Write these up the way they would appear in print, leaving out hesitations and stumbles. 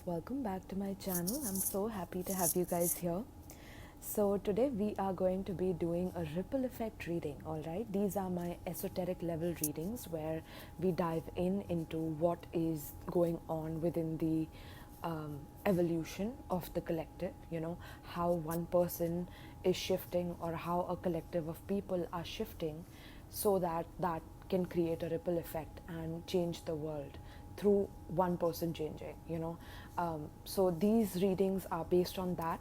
welcome back to my channel. I'm so happy to have you guys here. So today we are going to be doing a ripple effect reading, alright? These are my esoteric level readings where we dive into what is going on within the evolution of the collective, how one person is shifting or how a collective of people are shifting so that can create a ripple effect and change the world through one person changing, so these readings are based on that,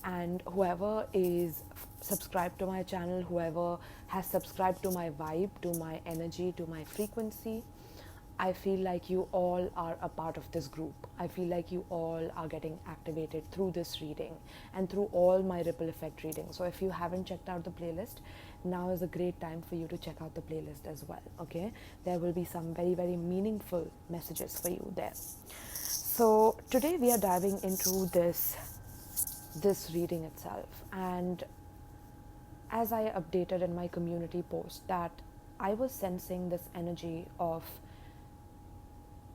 and whoever is subscribed to my channel, whoever has subscribed to my vibe, to my energy, to my frequency, I feel like you all are a part of this group. I feel like you all are getting activated through this reading and through all my ripple effect readings. So if you haven't checked out the playlist, now is a great time for you to check out the playlist as well, okay? There will be some very, very meaningful messages for you there. So today we are diving into this reading itself, and as I updated in my community post that I was sensing this energy of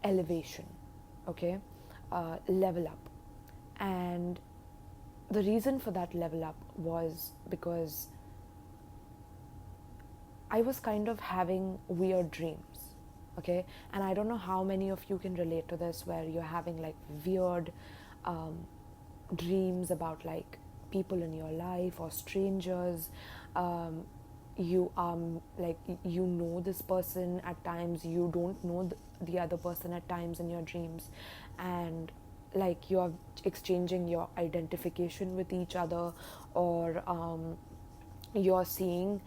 elevation, okay, level up, and the reason for that level up was because I was kind of having weird dreams, okay, and I don't know how many of you can relate to this, where you're having like weird dreams about like people in your life or strangers. You like this person at times, you don't know the other person at times in your dreams, and like you are exchanging your identification with each other, or you're seeing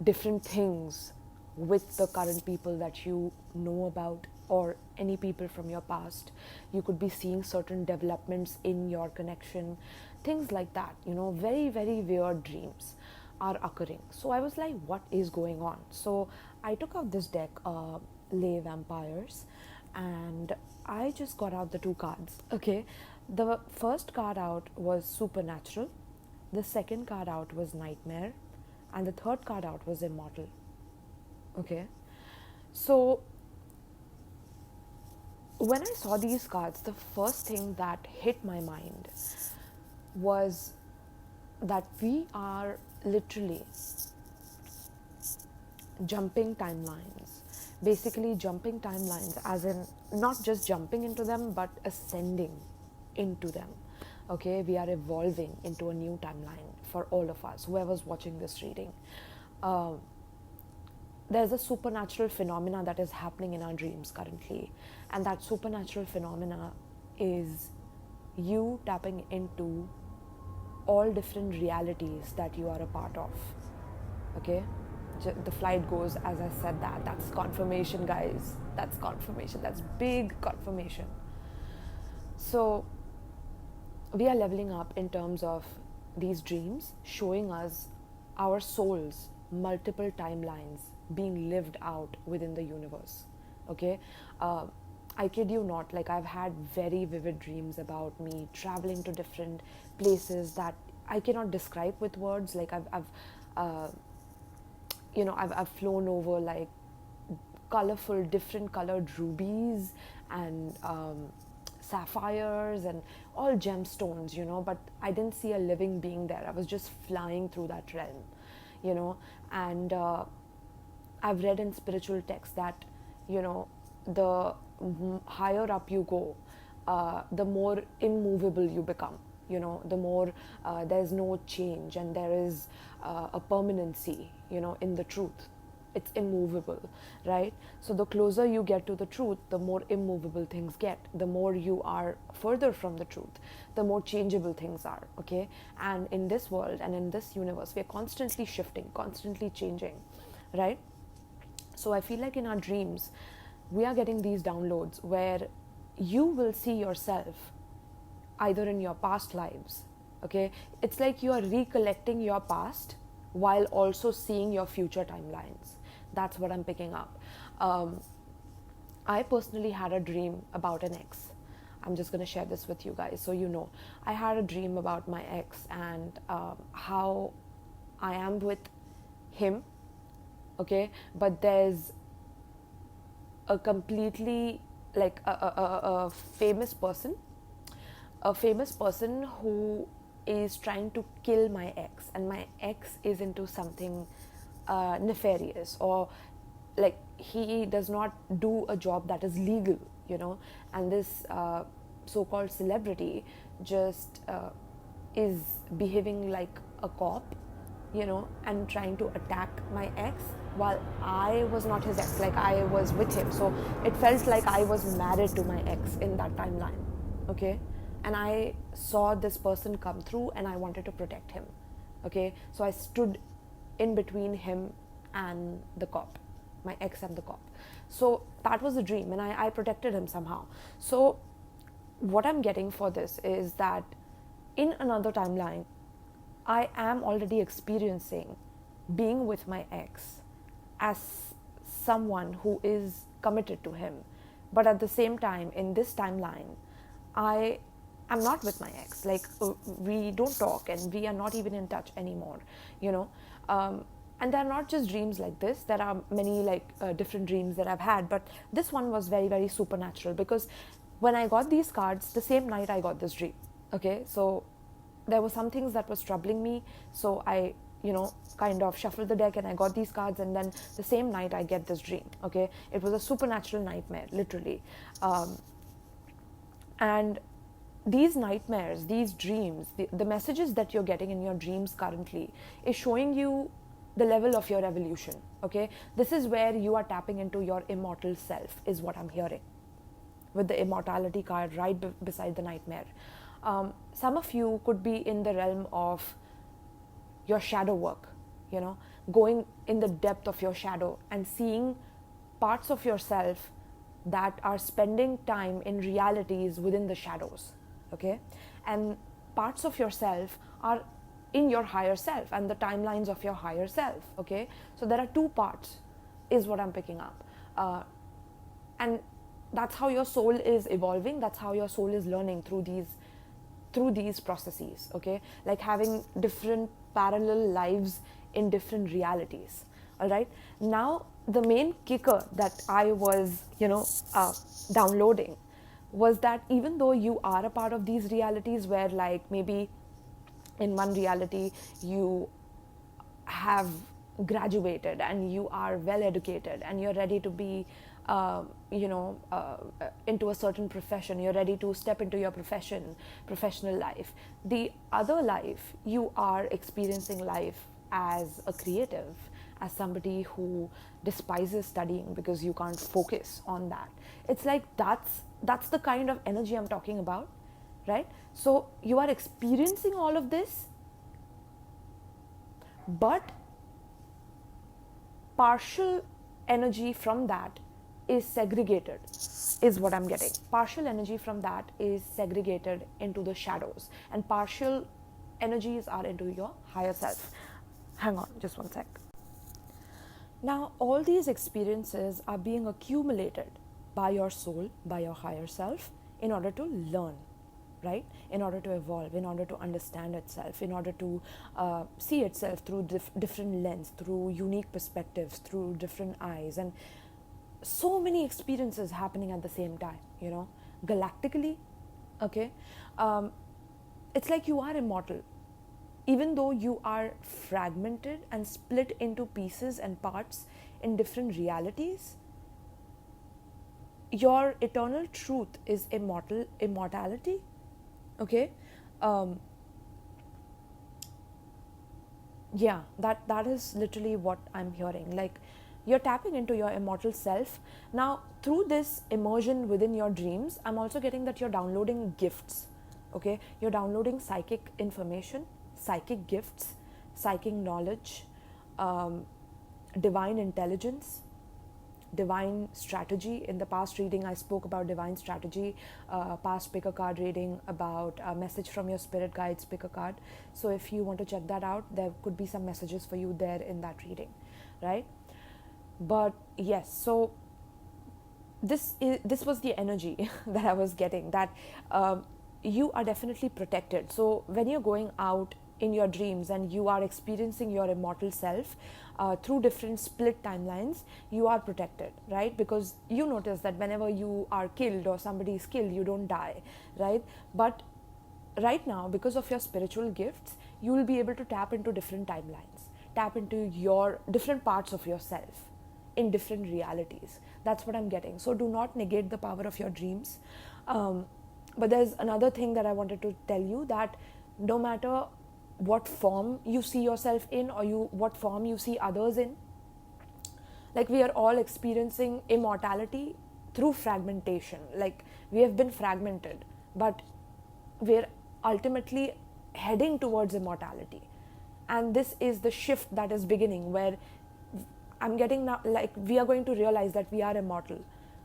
different things with the current people that you know about, or any people from your past. You could be seeing certain developments in your connection, things like that, very, very weird dreams are occurring. So I was like, what is going on? So I took out this deck, 𝗵𝗵𝗱𝗲, and I just got out the two cards, okay? The first card out was supernatural, the second card out was nightmare, and the third card out was immortal, okay? So when I saw these cards, the first thing that hit my mind was that we are literally jumping timelines. Basically jumping timelines as in not just jumping into them, but ascending into them, okay? We are evolving into a new timeline for all of us, whoever's watching this reading. There's a supernatural phenomena that is happening in our dreams currently, and that supernatural phenomena is you tapping into all different realities that you are a part of, okay? The flight goes as I said that. That's confirmation, guys. That's confirmation. That's big confirmation. So we are leveling up in terms of these dreams, showing us our souls multiple timelines being lived out within the universe, okay? I kid you not, like I've had very vivid dreams about me traveling to different places that I cannot describe with words. Like I've flown over like colorful, different colored rubies and sapphires and all gemstones, but I didn't see a living being there. I was just flying through that realm, and I've read in spiritual texts that, the higher up you go, the more immovable you become, the more there's no change, and there is a permanency, in the truth. It's immovable, right? So the closer you get to the truth, the more immovable things get. The more you are further from the truth, the more changeable things are, okay? And in this world and in this universe, we're constantly shifting, constantly changing, right? So I feel like in our dreams, we are getting these downloads where you will see yourself either in your past lives, okay? It's like you are recollecting your past while also seeing your future timelines. That's what I'm picking up. I personally had a dream about an ex. I'm just going to share this with you guys so I had a dream about my ex and how I am with him, okay? But there's a completely like a famous person, who is trying to kill my ex, and my ex is into something nefarious, or like he does not do a job that is legal, and this so-called celebrity just is behaving like a cop, and trying to attack my ex while I was not his ex, like I was with him. So it felt like I was married to my ex in that timeline, okay? And I saw this person come through and I wanted to protect him, okay? So I stood in between him and the cop, my ex and the cop. So that was a dream, and I protected him somehow. So what I'm getting for this is that in another timeline, I am already experiencing being with my ex as someone who is committed to him. But at the same time, in this timeline, I am not with my ex. Like, we don't talk and we are not even in touch anymore, and they're not just dreams like this. There are many different dreams that I've had, but this one was very, very supernatural, because when I got these cards, the same night I got this dream, okay? So there were some things that was troubling me, so I kind of shuffled the deck and I got these cards, and then the same night I get this dream, okay? It was a supernatural nightmare, literally. And these nightmares, these dreams, the messages that you're getting in your dreams currently is showing you the level of your evolution, okay? This is where you are tapping into your immortal self, is what I'm hearing, with the immortality card right beside the nightmare. Some of you could be in the realm of your shadow work, going in the depth of your shadow and seeing parts of yourself that are spending time in realities within the shadows, okay? And parts of yourself are in your higher self and the timelines of your higher self, okay? So there are two parts, is what I'm picking up. And that's how your soul is evolving. That's how your soul is learning through these processes, okay? Like having different parallel lives in different realities, all right? Now, the main kicker that I was, downloading was that even though you are a part of these realities where like maybe in one reality you have graduated and you are well educated and you're ready to be into a certain profession, you're ready to step into your professional life. The other life, you are experiencing life as a creative, as somebody who despises studying because you can't focus on that. It's like that's the kind of energy I'm talking about, right? So you are experiencing all of this, but partial energy from that is segregated, is what I'm getting. Partial energy from that is segregated into the shadows, and partial energies are into your higher self. Hang on, just one sec. Now, all these experiences are being accumulated by your soul, by your higher self, in order to learn, right? In order to evolve, in order to understand itself, in order to see itself through different lens, through unique perspectives, through different eyes, and so many experiences happening at the same time, galactically, okay? It's like you are immortal. Even though you are fragmented and split into pieces and parts in different realities, your eternal truth is immortality, okay? That is literally what I'm hearing. Like, you're tapping into your immortal self. Now, through this immersion within your dreams, I'm also getting that you're downloading gifts, okay? You're downloading psychic information, psychic gifts, psychic knowledge, divine intelligence, divine strategy. In the past reading, I spoke about divine strategy. Past pick a card reading about a message from your spirit guides, pick a card. So if you want to check that out, there could be some messages for you there in that reading, right? But yes, so this was the energy that I was getting, that you are definitely protected. So when you're going out in your dreams and you are experiencing your immortal self through different split timelines, you are protected, right? Because you notice that whenever you are killed or somebody is killed, you don't die, right? But right now, because of your spiritual gifts, you will be able to tap into different timelines, tap into your different parts of yourself in different realities. That's what I'm getting. So do not negate the power of your dreams. But there's another thing that I wanted to tell you, that no matter what form you see yourself in, or what form you see others in, like we are all experiencing immortality through fragmentation. Like we have been fragmented, but we're ultimately heading towards immortality. And this is the shift that is beginning, where I'm getting now, like we are going to realize that we are immortal.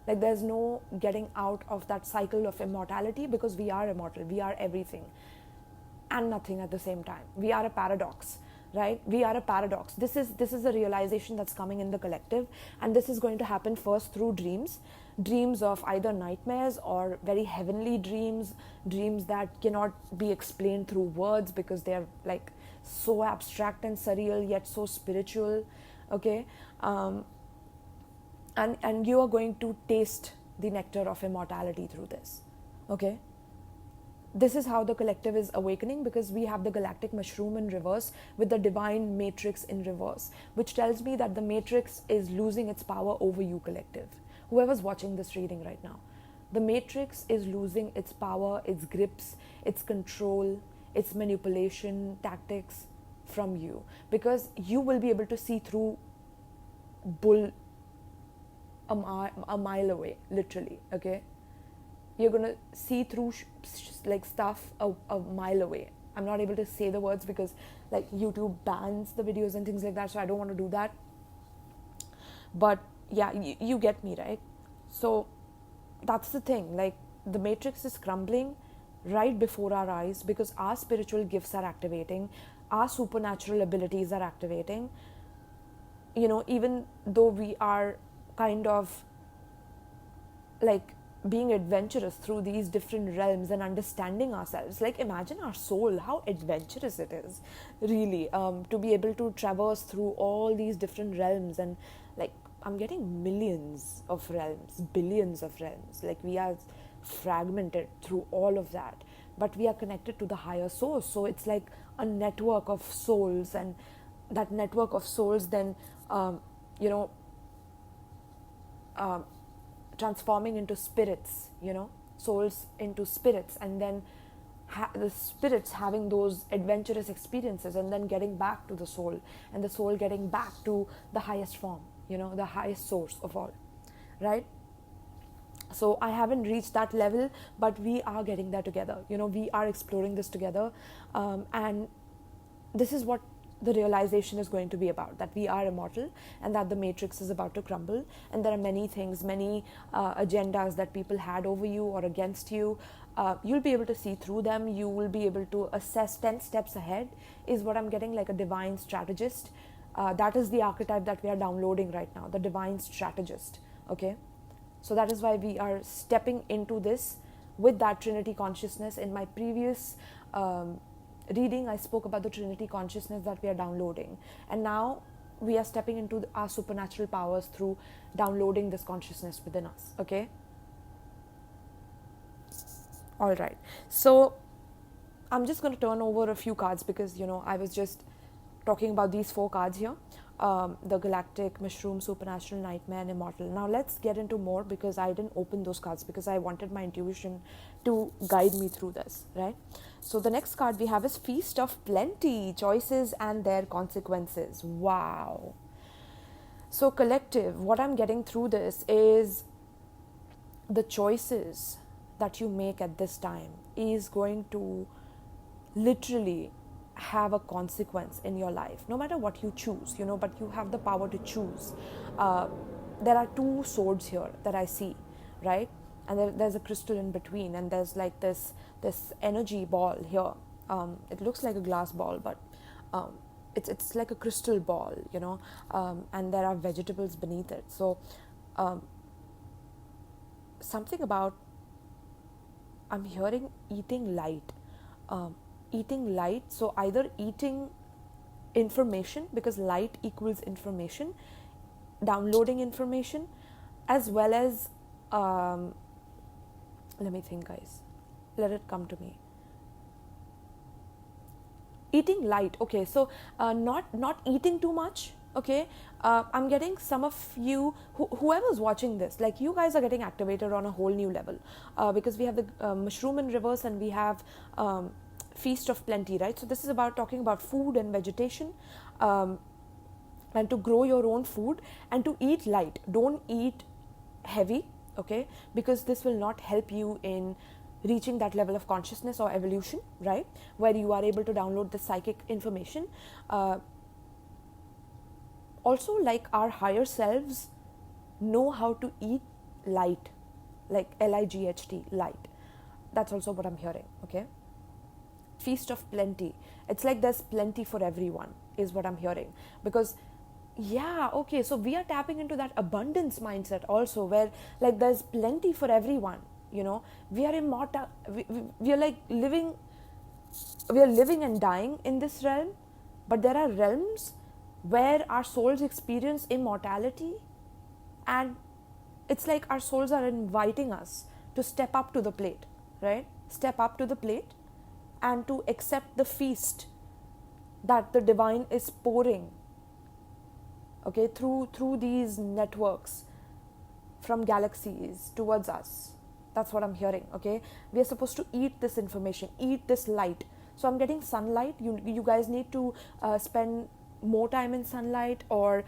Like there's no getting out of that cycle of immortality, because we are immortal. We are everything and nothing at the same time. We are a paradox, right? We are a paradox. This is a realization that's coming in the collective, and this is going to happen first through dreams of either nightmares or very heavenly dreams that cannot be explained through words, because they're like so abstract and surreal yet so spiritual. Okay, and you are going to taste the nectar of immortality through this. Okay, this is how the collective is awakening, because we have the galactic mushroom in reverse with the divine matrix in reverse, which tells me that the matrix is losing its power over you, collective. Whoever's watching this reading right now, the matrix is losing its power, its grips, its control, its manipulation tactics from you, because you will be able to see through bull a mile away, literally. Okay, you're gonna see through like stuff a mile away. I'm not able to say the words because like YouTube bans the videos and things like that, so I don't want to do that. But yeah, you get me, right? So that's the thing, like the matrix is crumbling right before our eyes, because our spiritual gifts are activating, our supernatural abilities are activating. You know, even though we are kind of like being adventurous through these different realms and understanding ourselves, like imagine our soul, how adventurous it is, really, to be able to traverse through all these different realms. And like I'm getting millions of realms, billions of realms. Like we are fragmented through all of that, but we are connected to the higher source. So it's like a network of souls, and that network of souls then transforming into spirits, souls into spirits, and then the spirits having those adventurous experiences, and then getting back to the soul, and the soul getting back to the highest form, the highest source of all, right? So I haven't reached that level, but we are getting there together. We are exploring this together, and this is what the realization is going to be about, that we are immortal and that the matrix is about to crumble. And there are many things, many agendas that people had over you or against you. You'll be able to see through them. You will be able to assess 10 steps ahead, is what I'm getting, like a divine strategist. That is the archetype that we are downloading right now, the divine strategist. Okay, so that is why we are stepping into this with that Trinity consciousness. In my previous reading, I spoke about the Trinity consciousness that we are downloading, and now we are stepping into our supernatural powers through downloading this consciousness within us. Okay, all right, so I'm just going to turn over a few cards, because I was just talking about these 4 cards here, the galactic, mushroom, supernatural, nightmare, and immortal. Now let's get into more, because I didn't open those cards because I wanted my intuition to guide me through this, right? So the next card we have is Feast of Plenty, choices and their consequences. Wow. So collective, what I'm getting through this is the choices that you make at this time is going to literally have a consequence in your life, no matter what you choose, but you have the power to choose. There are 2 swords here that I see, right? And there's a crystal in between, and there's like this energy ball here. It looks like a glass ball, but it's like a crystal ball, and there are vegetables beneath it. So something about, I'm hearing eating light. eating light, so either eating information, because light equals information, downloading information, as well as let me think, guys, let it come to me. Eating light, okay, so not eating too much, okay. I'm getting some of you, whoever's watching this, like, you guys are getting activated on a whole new level, because we have the mushroom in reverse, and we have feast of plenty, right? So this is about talking about food and vegetation, and to grow your own food, and to eat light. Don't eat heavy, okay, because this will not help you in reaching that level of consciousness or evolution, right, where you are able to download the psychic information. Also, like, our higher selves know how to eat light, like light, light. That's also what I'm hearing, okay. Feast of plenty, it's like there's plenty for everyone, is what I'm hearing. Because yeah, okay, so we are tapping into that abundance mindset also, where, like, there's plenty for everyone, you know. We are immortal, we are like living, we are living and dying in this realm, but there are realms where our souls experience immortality, and it's like our souls are inviting us to step up to the plate, right? Step up to the plate and to accept the feast that the divine is pouring, okay, through these networks from galaxies towards us. That's what I'm hearing, okay. We are supposed to eat this information, eat this light. So I'm getting sunlight. You guys need to spend more time in sunlight, or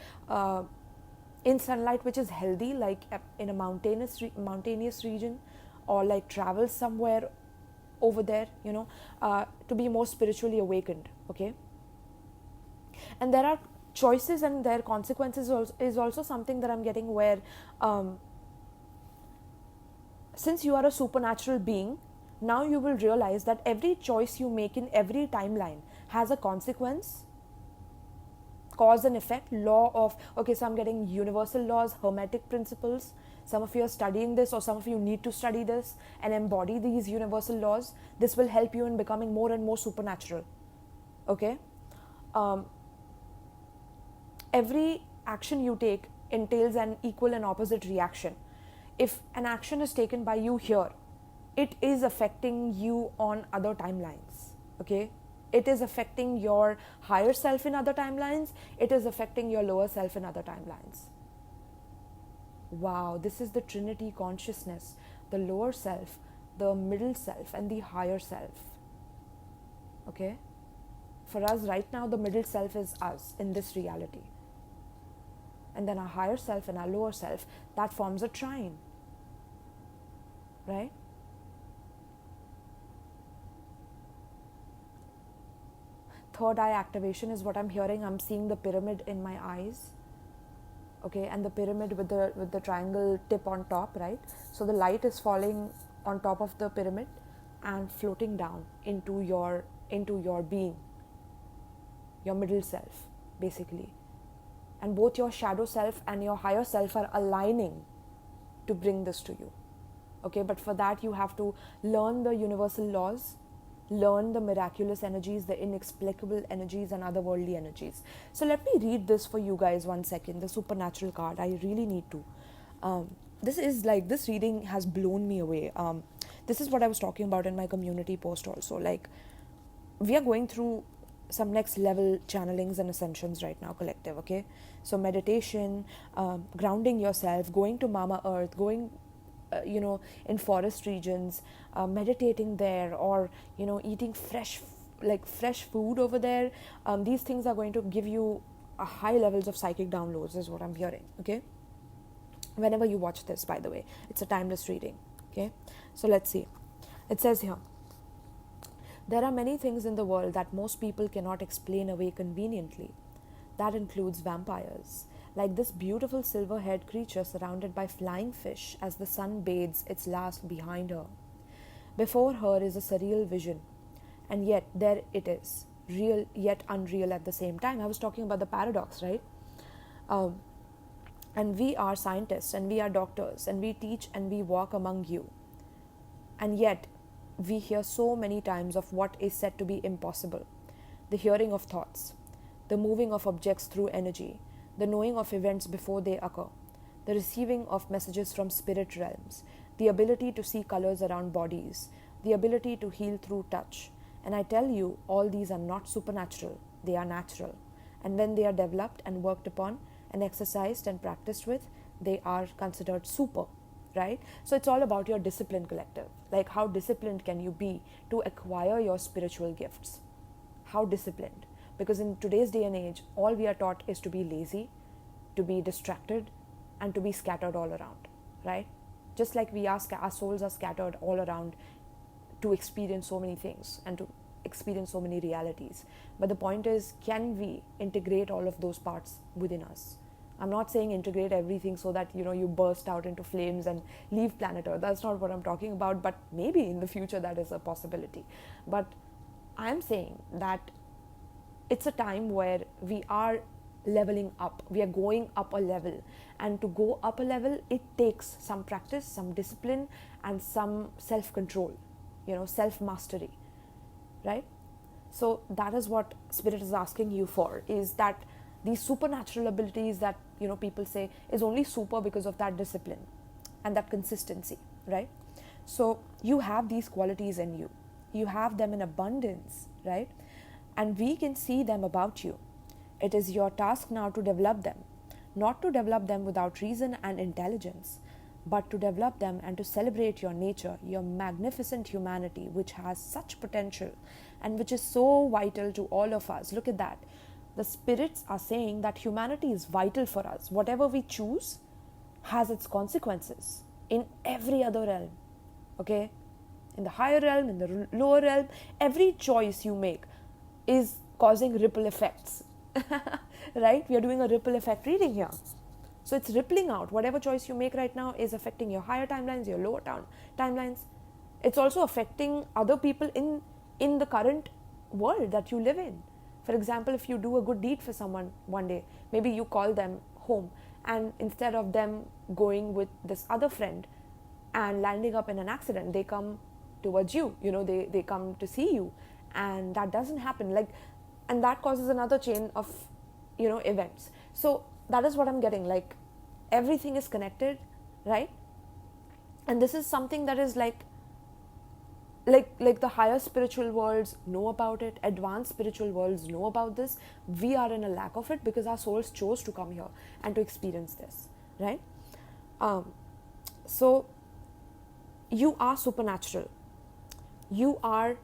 in sunlight which is healthy, like in a mountainous region, or like travel somewhere over there, you know, to be more spiritually awakened, okay. And there are choices, and their consequences is also something that I'm getting, where since you are a supernatural being, now you will realize that every choice you make in every timeline has a consequence, cause and effect, law of, okay, so I'm getting universal laws, hermetic principles. Some of you are studying this, or some of you need to study this and embody these universal laws. This will help you in becoming more and more supernatural, okay. Every action you take entails an equal and opposite reaction. If an action is taken by you here, it is affecting you on other timelines, okay. It is affecting your higher self in other timelines. It is affecting your lower self in other timelines. Wow, this is the Trinity consciousness, the lower self, the middle self, and the higher self, okay. For us right now, the middle self is us in this reality. And then our higher self and our lower self, that forms a trine, right? Third eye activation is what I'm hearing. I'm seeing the pyramid in my eyes, okay, and the pyramid with the triangle tip on top, right? So the light is falling on top of the pyramid and floating down into your being, your middle self, basically. And both your shadow self and your higher self are aligning to bring this to you, okay. But for that, you have to learn the universal laws, learn the miraculous energies, the inexplicable energies, and otherworldly energies. So let me read this for you guys 1 second, the supernatural card. I really need to. This reading has blown me away. This is what I was talking about in my community post also. Like, we are going through some next level channelings and ascensions right now, collective, okay. So meditation, grounding yourself, going to Mama Earth, going in forest regions, meditating there, or eating fresh food over there. These things are going to give you high levels of psychic downloads, is what I'm hearing, okay. Whenever you watch this, by the way, it's a timeless reading, okay. So let's see. It says here, there are many things in the world that most people cannot explain away conveniently. That includes vampires, like this beautiful silver-haired creature surrounded by flying fish as the sun bathes its last behind her. Before her is a surreal vision, and yet there it is, real yet unreal at the same time. I was talking about the paradox, right? And we are scientists, and we are doctors, and we teach and we walk among you. And yet, we hear so many times of what is said to be impossible: the hearing of thoughts, the moving of objects through energy, the knowing of events before they occur, the receiving of messages from spirit realms, the ability to see colors around bodies, the ability to heal through touch. And I tell you, all these are not supernatural, they are natural. And when they are developed and worked upon and exercised and practiced with, they are considered super, right? So it's all about your discipline, collective. Like, how disciplined can you be to acquire your spiritual gifts? How disciplined? Because in today's day and age, all we are taught is to be lazy, to be distracted, and to be scattered all around, right? Just like our souls are scattered all around to experience so many things and to experience so many realities. But the point is, can we integrate all of those parts within us? I'm not saying integrate everything so that, you burst out into flames and leave planet Earth. That's not what I'm talking about, but maybe in the future that is a possibility. But I'm saying that it's a time where we are leveling up. We are going up a level. And to go up a level, it takes some practice, some discipline, and some self-control, self-mastery, right? So that is what Spirit is asking you for, is that these supernatural abilities that, people say is only super because of that discipline and that consistency, right? So you have these qualities in you. You have them in abundance, right? And we can see them about you. It is your task now to develop them, not to develop them without reason and intelligence, but to develop them and to celebrate your nature, your magnificent humanity, which has such potential and which is so vital to all of us. Look at that. The spirits are saying that humanity is vital for us. Whatever we choose has its consequences in every other realm, okay? In the higher realm, in the lower realm, every choice you make is causing ripple effects, right? We are doing a ripple effect reading here. So it's rippling out. Whatever choice you make right now is affecting your higher timelines, your lower timelines. It's also affecting other people in the current world that you live in. For example, if you do a good deed for someone one day, maybe you call them home, and instead of them going with this other friend and landing up in an accident, they come towards you, they come to see you, and that doesn't happen. And that causes another chain of, events. So that is what I'm getting. Like, everything is connected, right? And this is something that is like the higher spiritual worlds know about it, advanced spiritual worlds know about this. We are in a lack of it because our souls chose to come here and to experience this, right? So you are supernatural. You are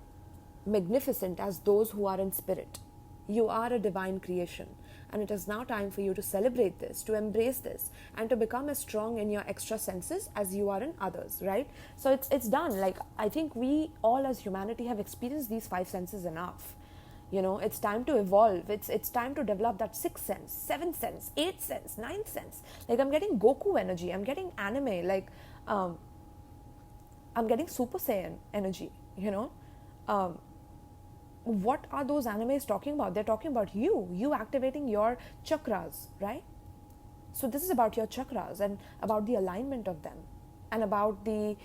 magnificent as those who are in spirit. You are a divine creation. And it is now time for you to celebrate this, to embrace this, and to become as strong in your extra senses as you are in others, right? So it's done. Like, I think we all as humanity have experienced these 5 senses enough. It's time to evolve. It's time to develop that 6th sense, 7th sense, 8th sense, 9th sense. Like, I'm getting Goku energy. I'm getting anime. Like, I'm getting Super Saiyan energy, what are those animes talking about? They're talking about you activating your chakras, right? So this is about your chakras and about the alignment of them and about the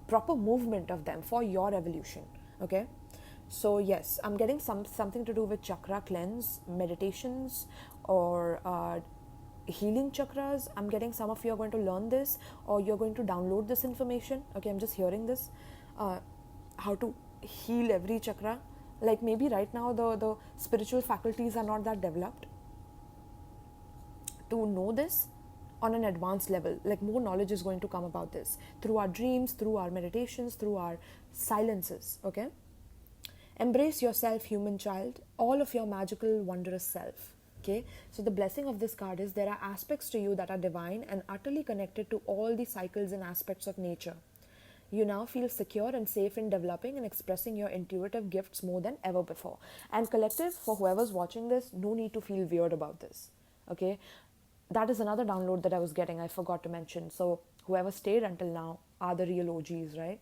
proper movement of them for your evolution, okay? So yes, I'm getting something to do with chakra cleanse, meditations, or healing chakras. I'm getting some of you are going to learn this, or you're going to download this information, okay? I'm just hearing this, how to heal every chakra. Like, maybe right now the spiritual faculties are not that developed to know this on an advanced level. Like, more knowledge is going to come about this through our dreams, through our meditations, through our silences, okay? Embrace yourself, human child, all of your magical, wondrous self, okay? So the blessing of this card is there are aspects to you that are divine and utterly connected to all the cycles and aspects of nature. You now feel secure and safe in developing and expressing your intuitive gifts more than ever before. And collective, for whoever's watching this, no need to feel weird about this, okay? That is another download that I was getting, I forgot to mention. So whoever stayed until now are the real OGs, right?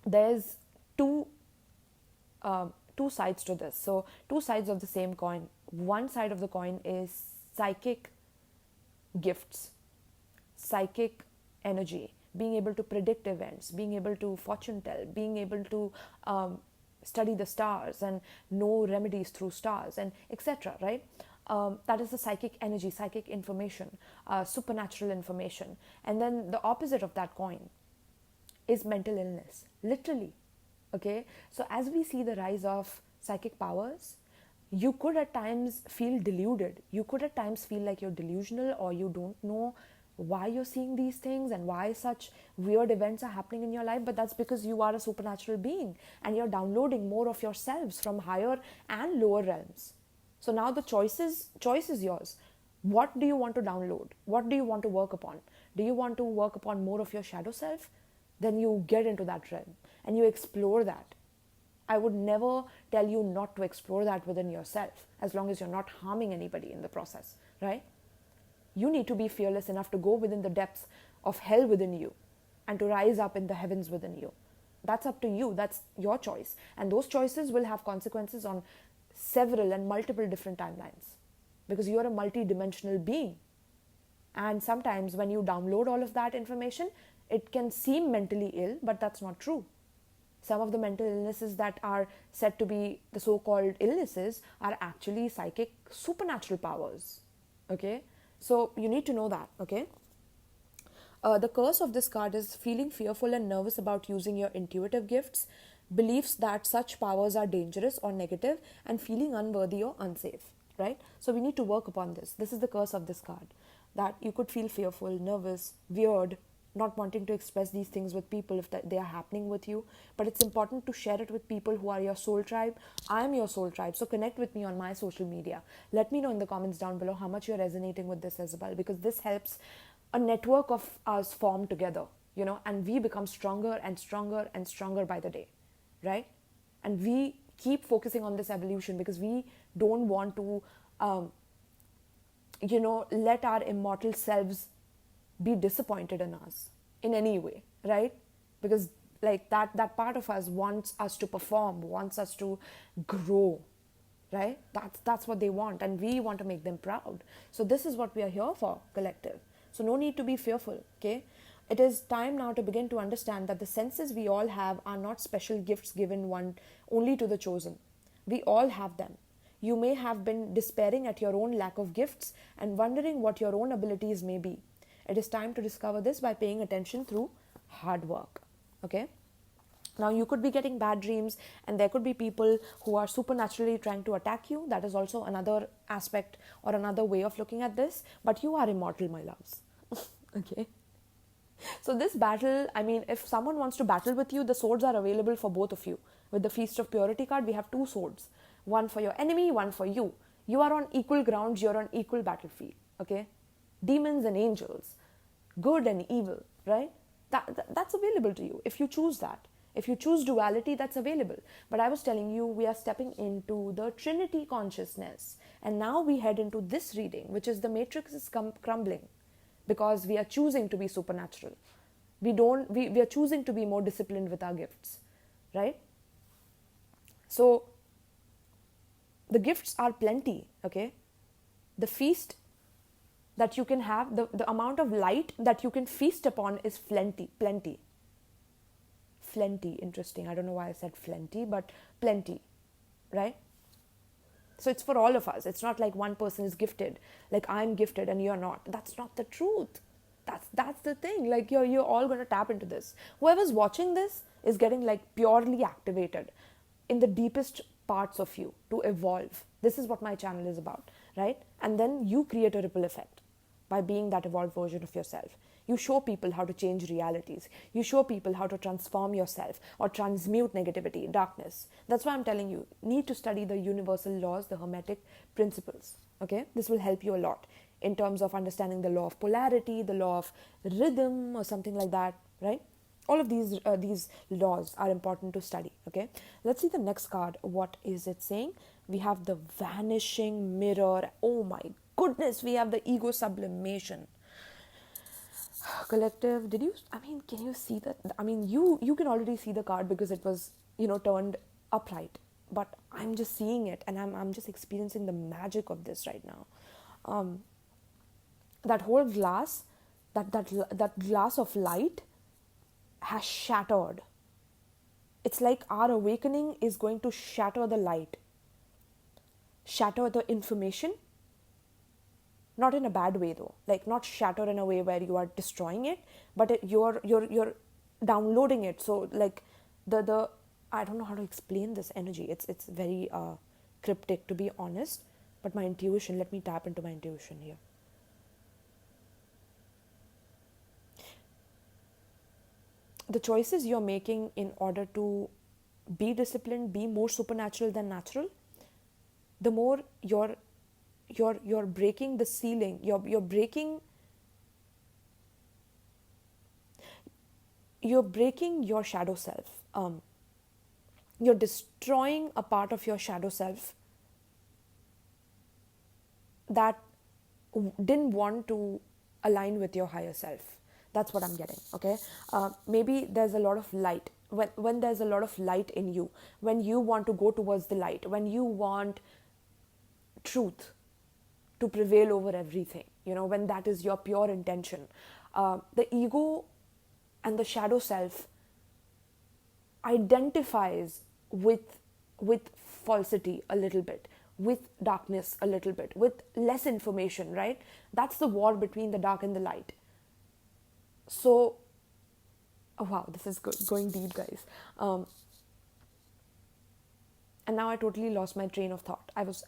There's two sides to this. So 2 sides of the same coin. One side of the coin is psychic gifts, psychic energy, being able to predict events, being able to fortune tell, being able to study the stars and know remedies through stars, and etc., right? That is the psychic energy, psychic information, supernatural information. And then the opposite of that coin is mental illness, literally. Okay, so as we see the rise of psychic powers, you could at times feel deluded. You could at times feel like you're delusional, or you don't know why you're seeing these things and why such weird events are happening in your life. But that's because you are a supernatural being and you're downloading more of yourselves from higher and lower realms. So now the choice is yours. What do you want to download? What do you want to work upon? Do you want to work upon more of your shadow self? Then you get into that realm and you explore that. I would never tell you not to explore that within yourself, as long as you're not harming anybody in the process, right? You need to be fearless enough to go within the depths of hell within you and to rise up in the heavens within you. That's up to you. That's your choice. And those choices will have consequences on several and multiple different timelines, because you are a multi-dimensional being. And sometimes when you download all of that information, it can seem mentally ill, but that's not true. Some of the mental illnesses that are said to be the so-called illnesses are actually psychic supernatural powers. Okay, so you need to know that. Okay, the curse of this card is feeling fearful and nervous about using your intuitive gifts, beliefs that such powers are dangerous or negative, and feeling unworthy or unsafe. Right, so we need to work upon this. This is the curse of this card, that you could feel fearful, nervous, weird, not wanting to express these things with people if they are happening with you. But it's important to share it with people who are your soul tribe. I am your soul tribe, so connect with me on my social media. Let me know in the comments down below how much you're resonating with this as well, because this helps a network of us form together, and we become stronger and stronger and stronger by the day, right? And we keep focusing on this evolution because we don't want to let our immortal selves be disappointed in us in any way, right? Because like that part of us wants us to perform, wants us to grow, right? That's what they want, and we want to make them proud. So this is what we are here for, collective. So no need to be fearful. Okay, it is time now to begin to understand that the senses we all have are not special gifts given only to the chosen. We all have them. You may have been despairing at your own lack of gifts and wondering what your own abilities may be. It is time to discover this by paying attention through hard work. Okay? Now, you could be getting bad dreams, and there could be people who are supernaturally trying to attack you. That is also another aspect or another way of looking at this. But you are immortal, my loves. Okay? So this battle, if someone wants to battle with you, the swords are available for both of you. With the Feast of Purity card, we have 2 swords. One for your enemy, one for you. You are on equal grounds, you're on equal battlefield. Okay? Demons and angels, good and evil, right? That's available to you if you choose that. If you choose duality, that's available. But I was telling you, we are stepping into the Trinity consciousness. And now we head into this reading, which is the matrix is crumbling, because we are choosing to be supernatural. We are choosing to be more disciplined with our gifts, right? So the gifts are plenty, okay? The feast that you can have, the amount of light that you can feast upon is plenty. Interesting. I don't know why I said plenty, but plenty, right? So it's for all of us. It's not like one person is gifted, like I'm gifted and you're not. That's not the truth. That's the thing. Like you're all going to tap into this. Whoever's watching this is getting like purely activated in the deepest parts of you to evolve. This is what my channel is about, right? And then you create a ripple effect by being that evolved version of yourself. You show people how to change realities. You show people how to transform yourself or transmute negativity, darkness. That's why I'm telling you, need to study the universal laws, the Hermetic principles. Okay? This will help you a lot in terms of understanding the law of polarity, the law of rhythm or something like that, right? All of these laws are important to study, okay? Let's see the next card. What is it saying? We have the vanishing mirror. Oh my goodness, we have the ego sublimation. Collective, can you see that? You can already see the card because it was, turned upright. But I'm just seeing it and I'm just experiencing the magic of this right now. That whole glass, that glass of light has shattered. It's like our awakening is going to shatter the light, shatter the information, not in a bad way though, like not shatter in a way where you are destroying it, but you're downloading it. So like the I don't know how to explain this energy. It's very cryptic, to be honest, but my intuition, let me tap into my intuition here. The choices you're making in order to be disciplined, be more supernatural than natural, the more you're breaking the ceiling, you're breaking your shadow self. You're destroying a part of your shadow self that didn't want to align with your higher self. That's what I'm getting, okay? Maybe there's a lot of light. When there's a lot of light in you, when you want to go towards the light, when you want truth to prevail over everything, when that is your pure intention, the ego and the shadow self identifies with falsity a little bit, with darkness a little bit, with less information, right? That's the war between the dark and the light. So, oh wow, this is going deep, guys. And now I totally lost my train of thought. I was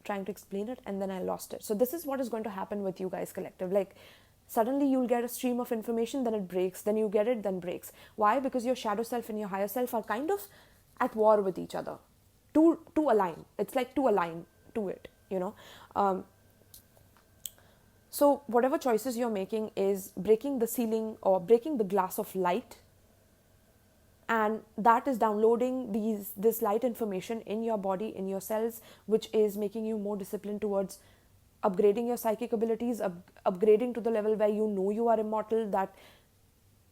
trying to explain it and then I lost it. So this is what is going to happen with you guys collective. Like suddenly you'll get a stream of information, then it breaks, then you get it, then breaks. Why? Because your shadow self and your higher self are kind of at war with each other. To align. It's like to align to it, So whatever choices you're making is breaking the ceiling or breaking the glass of light, and that is downloading this light information in your body, in your cells, which is making you more disciplined towards upgrading your psychic abilities, upgrading to the level where you are immortal, that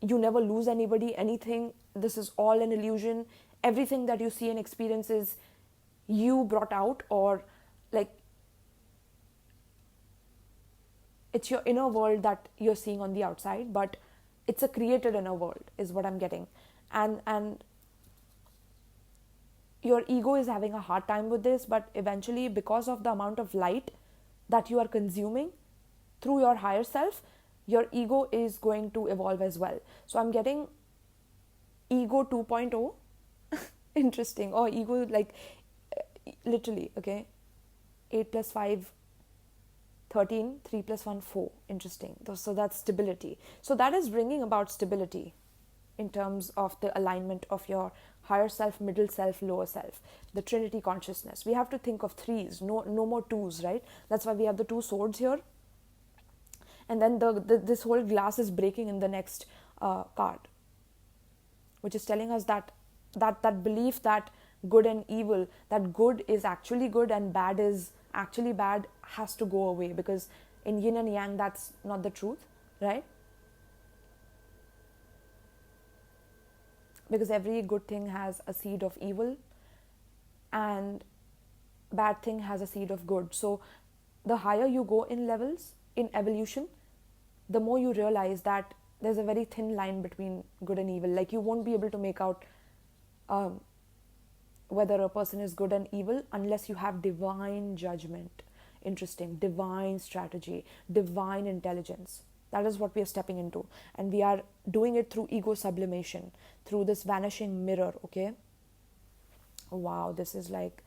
you never lose anybody, anything. This is all an illusion. Everything that you see and experience is you brought out, or like it's your inner world that you're seeing on the outside, but it's a created inner world is what I'm getting. And your ego is having a hard time with this, but eventually, because of the amount of light that you are consuming through your higher self, your ego is going to evolve as well. So I'm getting ego 2.0 interesting, or ego like literally, okay, 8 plus 5 13, 3 plus 1 4. Interesting. So that's stability. So that is bringing about stability in terms of the alignment of your higher self, middle self, lower self, the Trinity consciousness. We have to think of threes, no more twos, right? That's why we have the two swords here. And then this whole glass is breaking in the next card, which is telling us that belief that good and evil, that good is actually good and bad is actually bad, has to go away, because in yin and yang that's not the truth, right? Because every good thing has a seed of evil and bad thing has a seed of good. So the higher you go in levels, in evolution, the more you realize that there's a very thin line between good and evil. Like you won't be able to make out whether a person is good and evil unless you have divine judgment. Interesting. Divine strategy, divine intelligence. That is what we are stepping into. And we are doing it through ego sublimation, through this vanishing mirror, okay? Wow, this is like...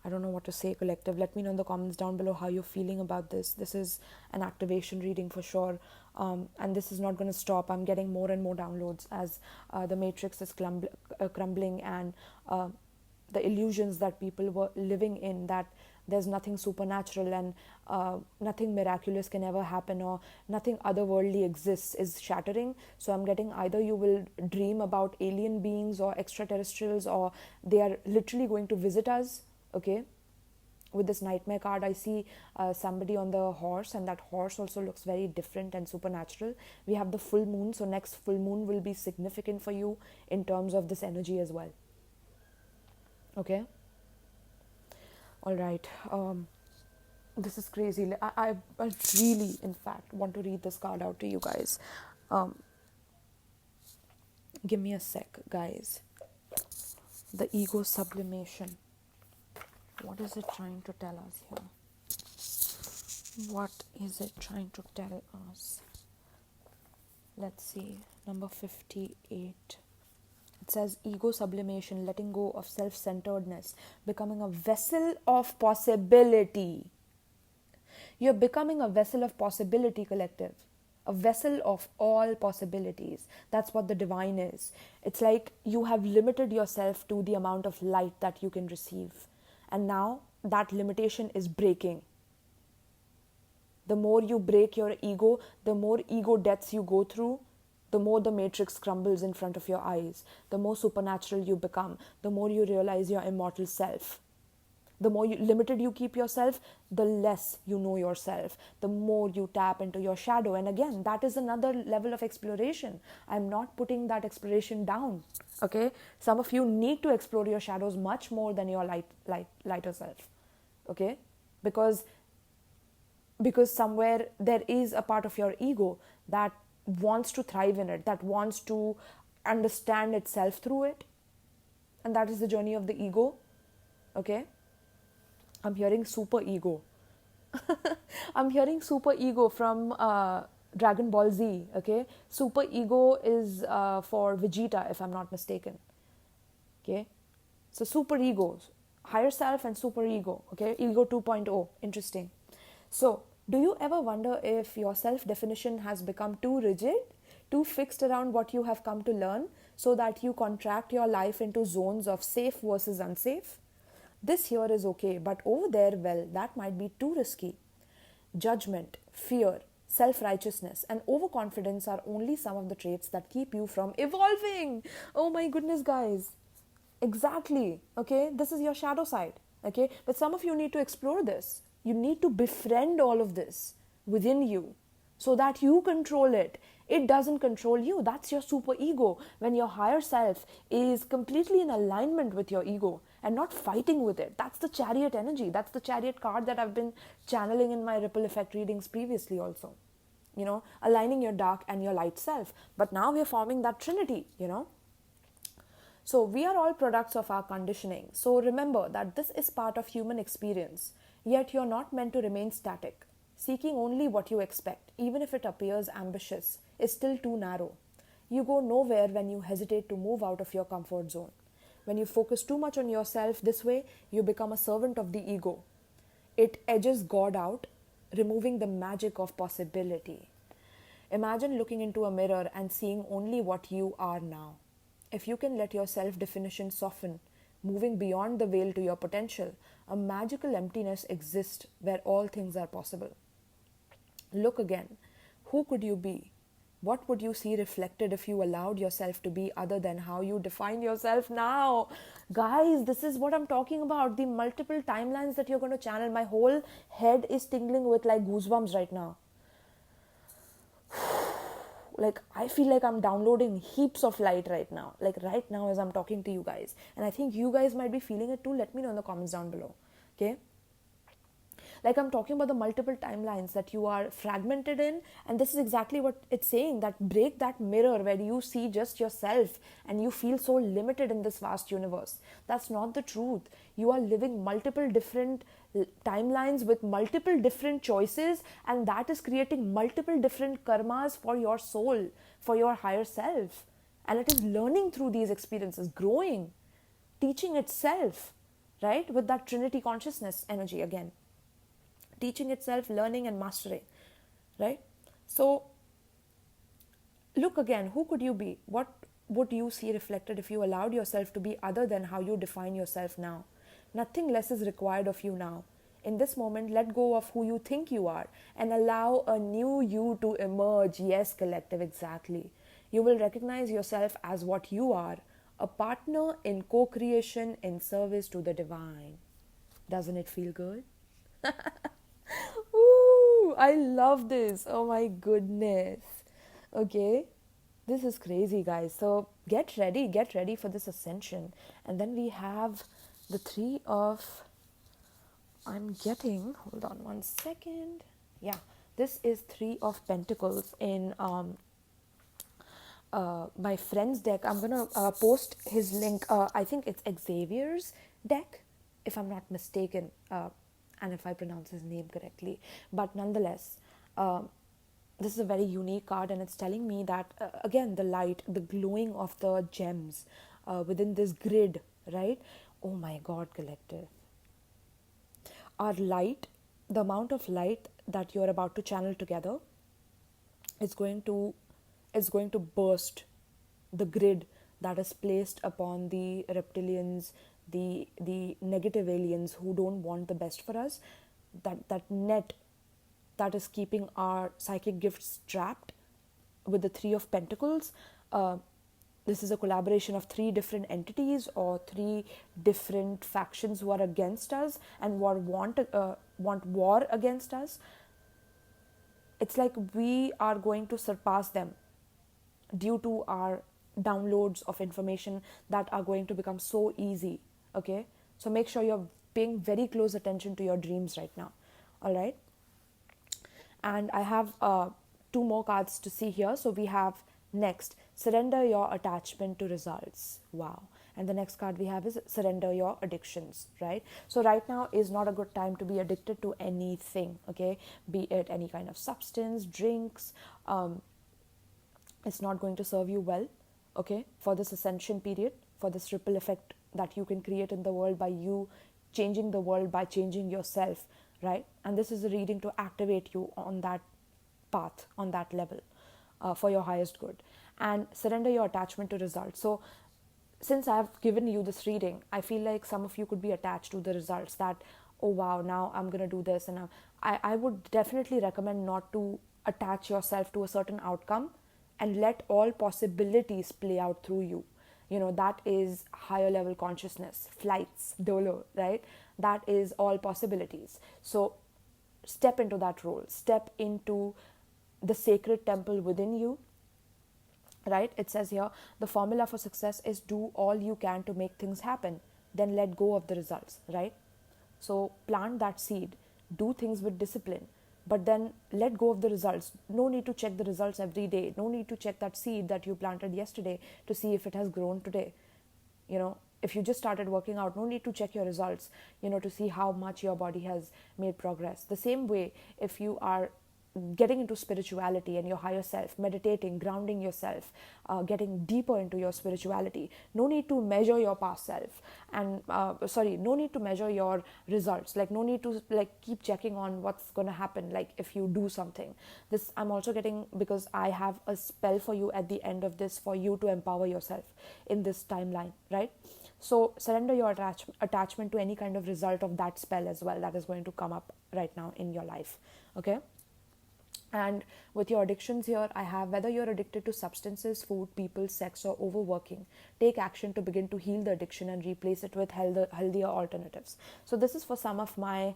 I don't know what to say, collective. Let me know in the comments down below how you're feeling about this. This is an activation reading for sure. And this is not going to stop. I'm getting more and more downloads as the matrix is crumbling, and the illusions that people were living in, that there's nothing supernatural and nothing miraculous can ever happen, or nothing otherworldly exists, is shattering. So I'm getting either you will dream about alien beings or extraterrestrials, or they are literally going to visit us. Okay, with this nightmare card, I see somebody on the horse, and that horse also looks very different and supernatural. We have the full moon, so next full moon will be significant for you in terms of this energy as well. Okay, all right. This is crazy. I really, in fact, want to read this card out to you guys. Um, Give me a sec, guys. The ego sublimation. What is it trying to tell us here? What is it trying to tell us? Let's see. Number 58. It says ego sublimation, letting go of self-centeredness, becoming a vessel of possibility. You're becoming a vessel of possibility, collective. A vessel of all possibilities. That's what the divine is. It's like you have limited yourself to the amount of light that you can receive. And now that limitation is breaking. The more you break your ego, the more ego deaths you go through, the more the matrix crumbles in front of your eyes, the more supernatural you become, the more you realize your immortal self. The more limited you keep yourself, the less you know yourself, the more you tap into your shadow. And again, that is another level of exploration. I'm not putting that exploration down, okay? Some of you need to explore your shadows much more than your lighter self, okay? Because somewhere there is a part of your ego that wants to thrive in it, that wants to understand itself through it. And that is the journey of the ego, okay? I'm hearing super ego. I'm hearing super ego from Dragon Ball Z, okay? Super ego is for Vegeta, if I'm not mistaken, okay? So super ego, higher self and super ego, okay? Ego 2.0, interesting. So, do you ever wonder if your self-definition has become too rigid, too fixed around what you have come to learn, so that you contract your life into zones of safe versus unsafe? This here is okay, but over there, well, that might be too risky. Judgment, fear, self-righteousness, and overconfidence are only some of the traits that keep you from evolving. Oh my goodness, guys. Exactly, okay? This is your shadow side, okay? But some of you need to explore this. You need to befriend all of this within you so that you control it. It doesn't control you. That's your super ego. When your higher self is completely in alignment with your ego and not fighting with it. That's the chariot energy. That's the chariot card that I've been channeling in my ripple effect readings previously also. You know, aligning your dark and your light self. But now we're forming that trinity, you know. So we are all products of our conditioning. So remember that this is part of human experience. Yet you're not meant to remain static. Seeking only what you expect, even if it appears ambitious, is still too narrow. You go nowhere when you hesitate to move out of your comfort zone. When you focus too much on yourself this way, you become a servant of the ego. It edges God out, removing the magic of possibility. Imagine looking into a mirror and seeing only what you are now. If you can let your self-definition soften, moving beyond the veil to your potential, a magical emptiness exists where all things are possible. Look again. Who could you be? What would you see reflected if you allowed yourself to be other than how you define yourself now? Guys, this is what I'm talking about. The multiple timelines that you're going to channel. My whole head is tingling with like goosebumps right now. Like, I feel like I'm downloading heaps of light right now. Like, right now as I'm talking to you guys. And I think you guys might be feeling it too. Let me know in the comments down below. Okay? Like, I'm talking about the multiple timelines that you are fragmented in. And this is exactly what it's saying. That break that mirror where you see just yourself. And you feel so limited in this vast universe. That's not the truth. You are living multiple different timelines with multiple different choices, and that is creating multiple different karmas for your soul, for your higher self. And it is learning through these experiences, growing, teaching itself, right? With that Trinity consciousness energy again. Teaching itself, learning and mastering, right? So look again, who could you be? What would you see reflected if you allowed yourself to be other than how you define yourself now? Nothing less is required of you now. In this moment, let go of who you think you are and allow a new you to emerge. Yes, collective, exactly. You will recognize yourself as what you are, a partner in co-creation in service to the divine. Doesn't it feel good? Ooh, I love this. Oh my goodness. Okay. This is crazy, guys. So get ready for this ascension. And then we have the 3 of I'm getting, hold on one second. Yeah, this is Three of Pentacles in my friend's deck. I'm gonna post his link. I think it's Xavier's deck, if I'm not mistaken, and if I pronounce his name correctly. But nonetheless, this is a very unique card, and it's telling me that again, the light, the glowing of the gems within this grid, right? Oh my God, collective. Our light, the amount of light that you're about to channel together is going to burst the grid that is placed upon the reptilians, the negative aliens who don't want the best for us, that net that is keeping our psychic gifts trapped with the Three of Pentacles. This is a collaboration of three different entities or three different factions who are against us and want war against us. It's like we are going to surpass them due to our downloads of information that are going to become so easy. Okay, so make sure you're paying very close attention to your dreams right now. All right, and I have two more cards to see here. So we have next, surrender your attachment to results. Wow. And the next card we have is surrender your addictions, right? So right now is not a good time to be addicted to anything, okay? Be it any kind of substance, drinks. It's not going to serve you well, okay? For this ascension period, for this ripple effect that you can create in the world by you changing the world, by changing yourself, right? And this is a reading to activate you on that path, on that level, for your highest good. And surrender your attachment to results. So since I have given you this reading, I feel like some of you could be attached to the results that, oh wow, now I'm going to do this. And I would definitely recommend not to attach yourself to a certain outcome and let all possibilities play out through you. You know, that is higher level consciousness, flights, dolo, right? That is all possibilities. So step into that role, step into the sacred temple within you, right? It says here, the formula for success is do all you can to make things happen, then let go of the results, right? So plant that seed, do things with discipline, but then let go of the results. No need to check the results every day. No need to check that seed that you planted yesterday to see if it has grown today. You know, if you just started working out, no need to check your results, you know, to see how much your body has made progress. The same way, if you are getting into spirituality and your higher self, meditating, grounding yourself, getting deeper into your spirituality, no need to measure your past self, and no need to measure your results. Like, no need to keep checking on what's going to happen, like if you do something. This I'm also getting because I have a spell for you at the end of this, for you to empower yourself in this timeline, right? So surrender your attachment to any kind of result of that spell as well that is going to come up right now in your life. Okay. And with your addictions here, I have, whether you're addicted to substances, food, people, sex, or overworking, take action to begin to heal the addiction and replace it with healthier alternatives. So this is for some of my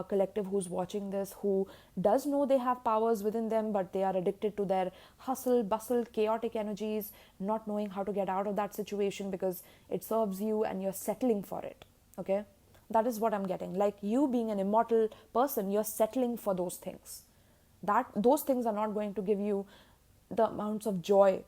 collective who's watching this, who does know they have powers within them, but they are addicted to their hustle, bustle, chaotic energies, not knowing how to get out of that situation because it serves you and you're settling for it. Okay? That is what I'm getting. Like, you being an immortal person, you're settling for those things. Those things are not going to give you the amounts of joy,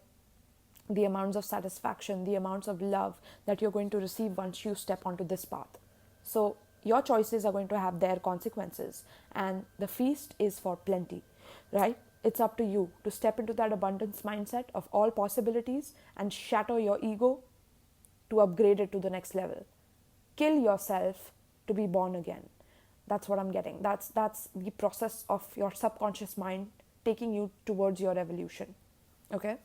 the amounts of satisfaction, the amounts of love that you're going to receive once you step onto this path. So your choices are going to have their consequences, and the feast is for plenty, right? It's up to you to step into that abundance mindset of all possibilities and shatter your ego to upgrade it to the next level. Kill yourself to be born again. That's what I'm getting. That's the process of your subconscious mind taking you towards your evolution. Okay?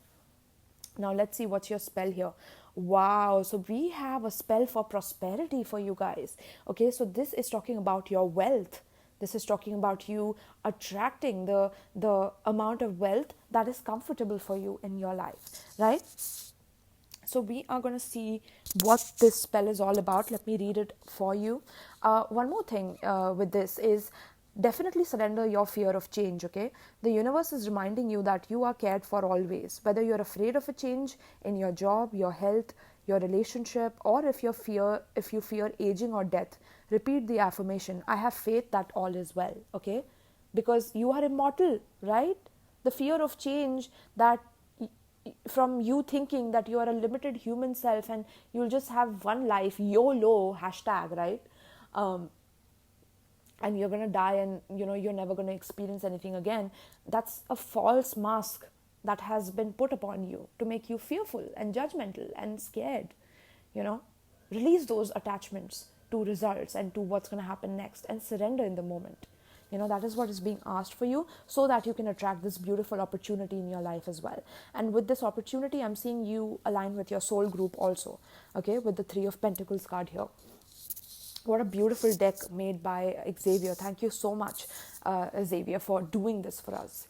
Now let's see what's your spell here. Wow, so we have a spell for prosperity for you guys. Okay, so this is talking about your wealth. This is talking about you attracting the amount of wealth that is comfortable for you in your life, right? So we are going to see what this spell is all about. Let me read it for you. One more thing with this is definitely surrender your fear of change, okay? The universe is reminding you that you are cared for always. Whether you're afraid of a change in your job, your health, your relationship, or if you fear aging or death, repeat the affirmation, I have faith that all is well, okay? Because you are immortal, right? The fear of change, that from you thinking that you are a limited human self and you'll just have one life, YOLO hashtag, right? And you're going to die, and you're never going to experience anything again. That's a false mask that has been put upon you to make you fearful and judgmental and scared. Release those attachments to results and to what's going to happen next, and surrender in the moment. That is what is being asked for you, so that you can attract this beautiful opportunity in your life as well. And with this opportunity, I'm seeing you align with your soul group also, okay, with the Three of Pentacles card here. What a beautiful deck made by Xavier. Thank you so much, Xavier, for doing this for us.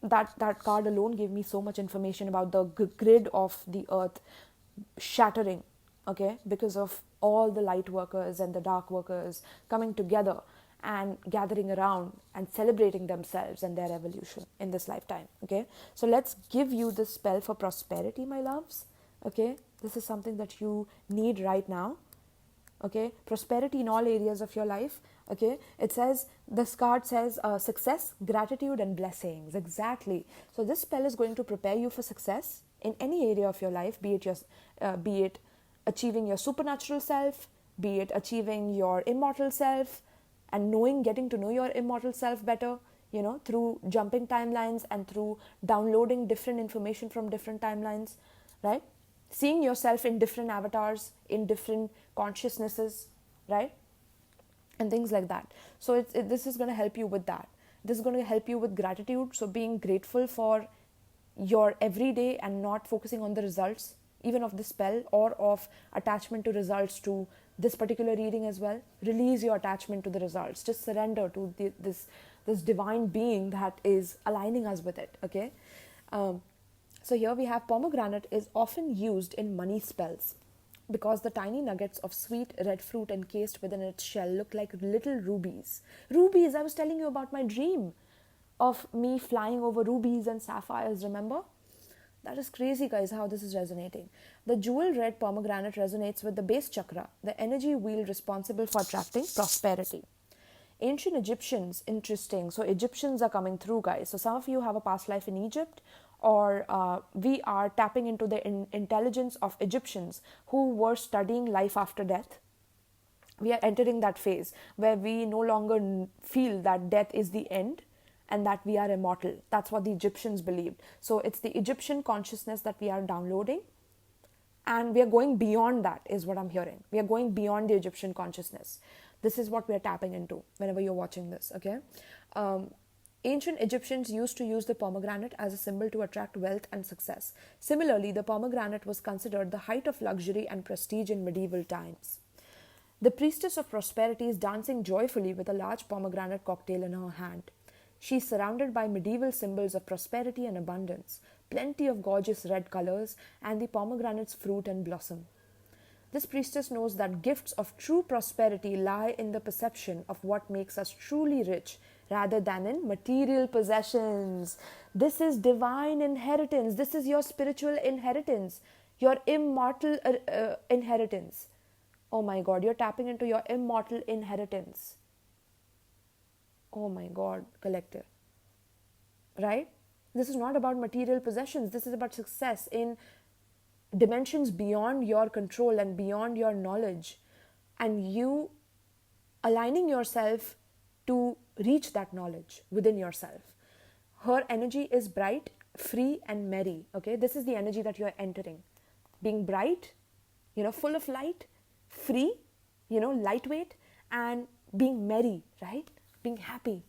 That card alone gave me so much information about the grid of the earth shattering, okay, because of all the light workers and the dark workers coming together and gathering around and celebrating themselves and their evolution in this lifetime, okay? So let's give you this spell for prosperity, my loves, okay? This is something that you need right now. Okay, prosperity in all areas of your life. Okay, this card says success, gratitude, and blessings. Exactly. So this spell is going to prepare you for success in any area of your life, be it achieving your supernatural self, be it achieving your immortal self, and getting to know your immortal self better, through jumping timelines and through downloading different information from different timelines, right? Seeing yourself in different avatars, in different consciousnesses, right? And things like that. So this is going to help you with that. This is going to help you with gratitude. So being grateful for your everyday and not focusing on the results, even of the spell or of attachment to results to this particular reading as well. Release your attachment to the results. Just surrender to this divine being that is aligning us with it, okay? So here we have pomegranate is often used in money spells because the tiny nuggets of sweet red fruit encased within its shell look like little rubies. Rubies, I was telling you about my dream of me flying over rubies and sapphires, remember? That is crazy, guys, how this is resonating. The jewel red pomegranate resonates with the base chakra, the energy wheel responsible for attracting prosperity. Ancient Egyptians, interesting. So Egyptians are coming through, guys. So some of you have a past life in Egypt, or we are tapping into the intelligence of Egyptians who were studying life after death. We are entering that phase where we no longer feel that death is the end and that we are immortal. That's what the Egyptians believed. So it's the Egyptian consciousness that we are downloading, and we are going beyond that, is what I'm hearing. We are going beyond the Egyptian consciousness. This is what we are tapping into whenever you're watching this, okay? Ancient Egyptians used to use the pomegranate as a symbol to attract wealth and success. Similarly, the pomegranate was considered the height of luxury and prestige in medieval times. The priestess of prosperity is dancing joyfully with a large pomegranate cocktail in her hand. She is surrounded by medieval symbols of prosperity and abundance, plenty of gorgeous red colors, and the pomegranate's fruit and blossom. This priestess knows that gifts of true prosperity lie in the perception of what makes us truly rich, rather than in material possessions. This is divine inheritance. This is your spiritual inheritance, your immortal inheritance. Oh my God, you're tapping into your immortal inheritance. Oh my God, collective. Right? This is not about material possessions. This is about success in dimensions beyond your control and beyond your knowledge. And you aligning yourself to reach that knowledge within yourself. Her energy is bright, free, and merry. Okay, this is the energy that you're entering. Being bright, full of light, free, lightweight, and being merry, right? Being happy.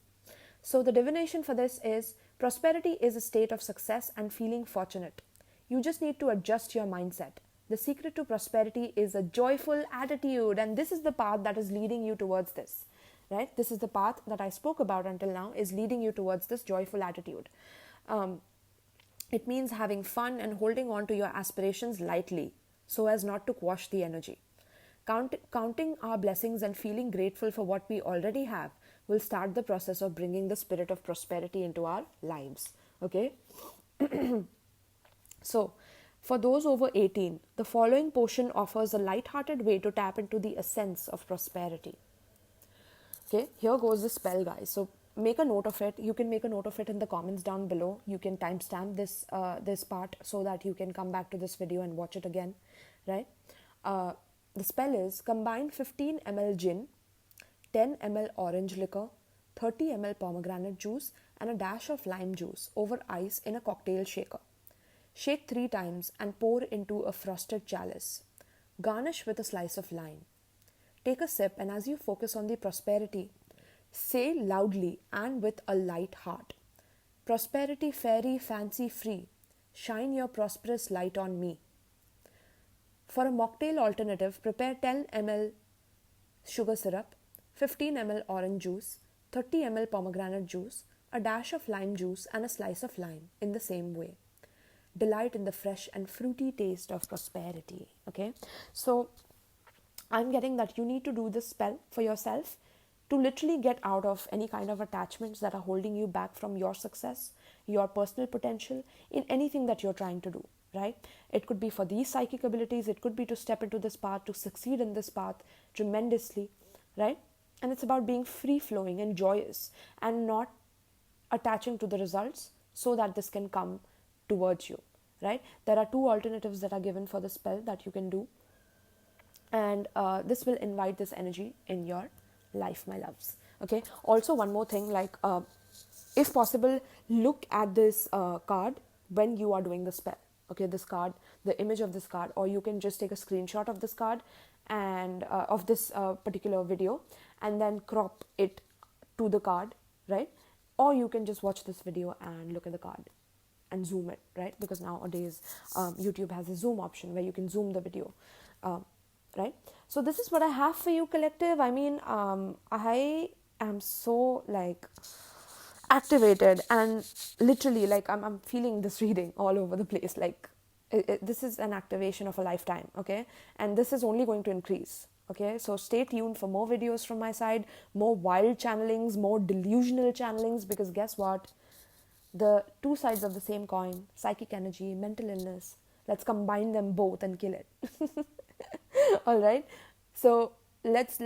So the divination for this is prosperity is a state of success and feeling fortunate. You just need to adjust your mindset. The secret to prosperity is a joyful attitude, and this is the path that is leading you towards this. Right? This is the path that I spoke about until now, is leading you towards this joyful attitude. It means having fun and holding on to your aspirations lightly so as not to quash the energy. Counting our blessings and feeling grateful for what we already have will start the process of bringing the spirit of prosperity into our lives. Okay? So, For those over 18, the following portion offers a light-hearted way to tap into the essence of prosperity. Okay, here goes the spell, guys. So make a note of it. You can make a note of it in the comments down below. You can timestamp this part so that you can come back to this video and watch it again, right? The spell is: combine 15 ml gin, 10 ml orange liquor, 30 ml pomegranate juice, and a dash of lime juice over ice in a cocktail shaker. Shake 3 times and pour into a frosted chalice. Garnish with a slice of lime. Take a sip, and as you focus on the prosperity, say loudly and with a light heart: "Prosperity, fairy, fancy free, shine your prosperous light on me." For a mocktail alternative, prepare 10 ml sugar syrup, 15 ml orange juice, 30 ml pomegranate juice, a dash of lime juice, and a slice of lime in the same way. Delight in the fresh and fruity taste of prosperity. Okay, so I'm getting that you need to do this spell for yourself to literally get out of any kind of attachments that are holding you back from your success, your personal potential in anything that you're trying to do, right? It could be for these psychic abilities, it could be to step into this path, to succeed in this path tremendously, right? And it's about being free-flowing and joyous and not attaching to the results so that this can come towards you, right? There are 2 alternatives that are given for the spell that you can do. And this will invite this energy in your life, my loves. Okay, also one more thing, like if possible, look at this card when you are doing the spell. Okay, this card, the image of this card, or you can just take a screenshot of this card and of this particular video and then crop it to the card, right? Or you can just watch this video and look at the card and zoom it, right? Because nowadays YouTube has a zoom option where you can zoom the video, right? So this is what I have for you, collective. I mean, I am so like activated and literally like I'm feeling this reading all over the place. Like this is an activation of a lifetime, okay? And this is only going to increase, okay? So stay tuned for more videos from my side, more wild channelings, more delusional channelings, because guess what? The 2 sides of the same coin, psychic energy, mental illness, let's combine them both and kill it. All right, so let's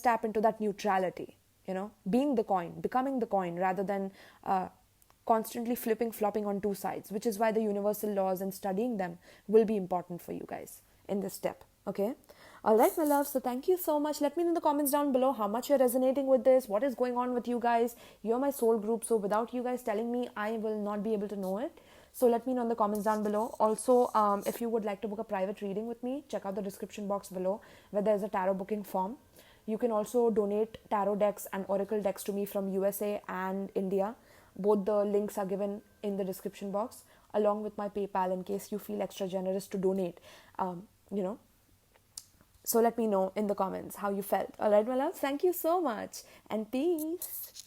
tap into that neutrality, you know, being the coin, becoming the coin, rather than constantly flopping on 2 sides, which is why the universal laws and studying them will be important for you guys in this step. Okay, all right, my love. So thank you so much. Let me know in the comments down below how much you're resonating with this, what is going on with you guys. You're my soul group, so without you guys telling me, I will not be able to know it. So let me know in the comments down below. Also, if you would like to book a private reading with me, check out the description box below where there's a tarot booking form. You can also donate tarot decks and oracle decks to me from USA and India. Both the links are given in the description box, along with my PayPal in case you feel extra generous to donate, you know. So let me know in the comments how you felt. All right, my love. Thank you so much and peace.